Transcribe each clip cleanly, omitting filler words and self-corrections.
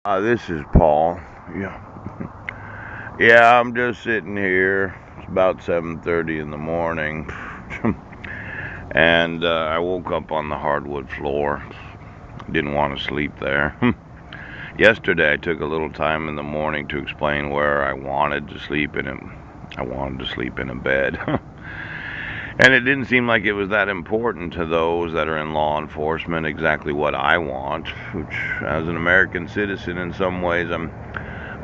This is Paul. Yeah, yeah. I'm just sitting here. It's about 7:30 in the morning, and I woke up on the hardwood floor. Didn't want to sleep there. Yesterday, I took a little time in the morning to explain where I wanted to sleep in it. I wanted to sleep in a bed. And it didn't seem like it was that important to those that are in law enforcement exactly what I want, which, as an American citizen, in some ways, I'm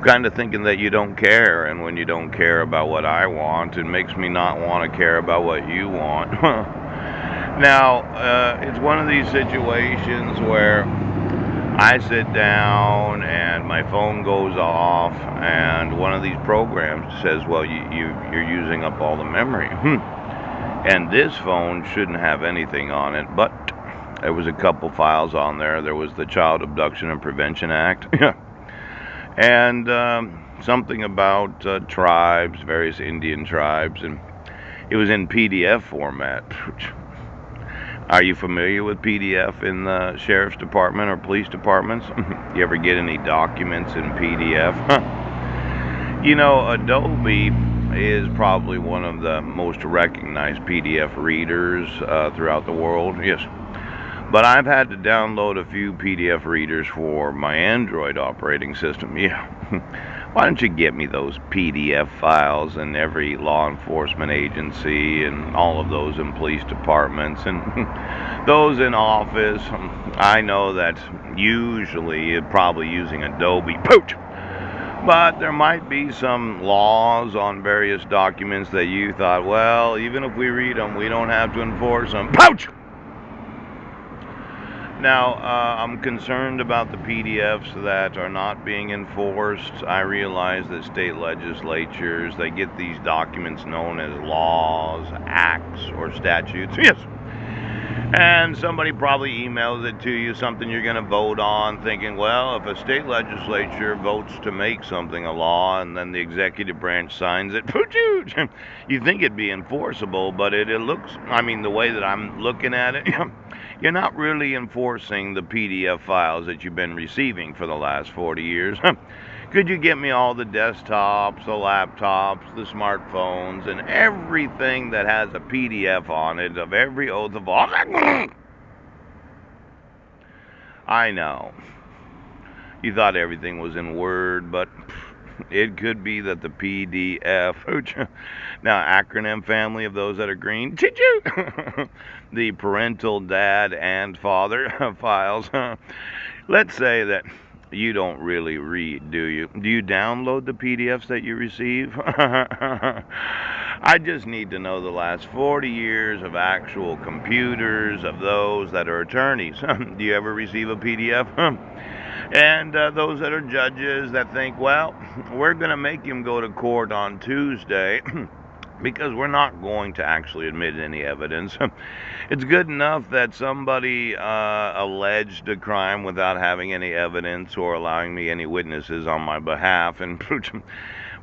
kind of thinking that you don't care, and when you don't care about what I want, it makes me not want to care about what you want. Now, it's one of these situations where I sit down and my phone goes off, and one of these programs says, "Well, you're using up all the memory." And this phone shouldn't have anything on it, but there was a couple files on there. There was the Child Abduction and Prevention Act. And something about tribes, various Indian tribes, and it was in PDF format. Are you familiar with PDF in the sheriff's department or police departments? You ever get any documents in PDF? Adobe is probably one of the most recognized PDF readers throughout the world. Yes, but I've had to download a few PDF readers for my Android operating system. Yeah. Why don't you get me those PDF files in every law enforcement agency and all of those in police departments and those in office? I know that usually you're probably using Adobe. Pooch! But there might be some laws on various documents that you thought, well, even if we read them, we don't have to enforce them. Pouch! Now, I'm concerned about the PDFs that are not being enforced. I realize that state legislatures, they get these documents known as laws, acts, or statutes. Yes. And somebody probably emails it to you, something you're going to vote on, thinking, well, if a state legislature votes to make something a law and then the executive branch signs it, you think it'd be enforceable, but it looks, the way that I'm looking at it, you're not really enforcing the PDF files that you've been receiving for the last 40 years. Could you get me all the desktops, the laptops, the smartphones, and everything that has a PDF on it of every oath of office? I know. You thought everything was in Word, but it could be that the PDF, now acronym family of those that are green, the parental dad and father files. Let's say that you don't really read, do you? Do you download the PDFs that you receive? I just need to know the last 40 years of actual computers of those that are attorneys. Do you ever receive a PDF? And those that are judges that think, well, we're going to make him go to court on Tuesday because we're not going to actually admit any evidence. It's good enough that somebody alleged a crime without having any evidence or allowing me any witnesses on my behalf, and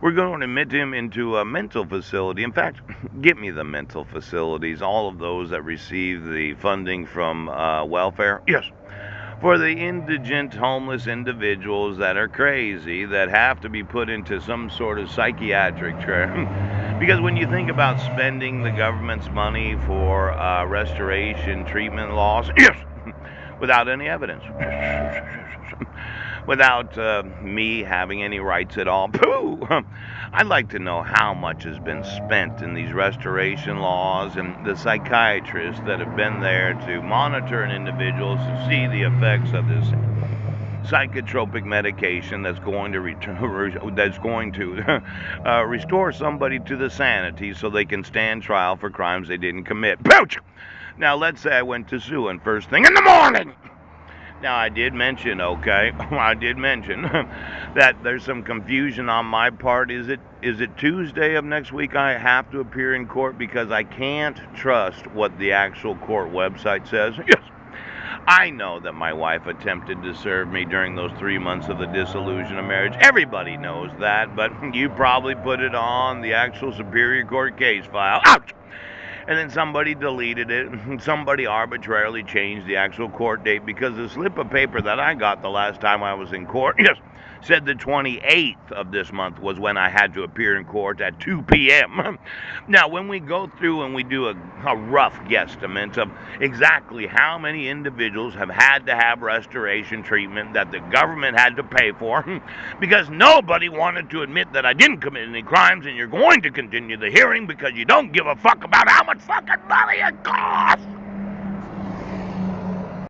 we're going to admit him into a mental facility. In fact, get me the mental facilities, all of those that receive the funding from welfare. Yes, for the indigent, homeless individuals that are crazy, that have to be put into some sort of psychiatric care. Because when you think about spending the government's money for restoration treatment laws, yes, without any evidence, without me having any rights at all, pooh, I'd like to know how much has been spent in these restoration laws and the psychiatrists that have been there to monitor an individual to see the effects of this psychotropic medication that's going to restore somebody to the sanity so they can stand trial for crimes they didn't commit. Pooch! Now let's say I went to sue and first thing in the morning. Now, I did mention, okay, I did mention that there's some confusion on my part. Is it Tuesday of next week I have to appear in court because I can't trust what the actual court website says? Yes. I know that my wife attempted to serve me during those 3 months of the dissolution of marriage. Everybody knows that, but you probably put it on the actual Superior Court case file. Ouch! And then somebody deleted it. Somebody arbitrarily changed the actual court date because the slip of paper that I got the last time I was in court, yes, said the 28th of this month was when I had to appear in court at 2 p.m. Now, when we go through and we do a rough guesstimate of exactly how many individuals have had to have restoration treatment that the government had to pay for, because nobody wanted to admit that I didn't commit any crimes, and you're going to continue the hearing because you don't give a fuck about how much fucking money it costs.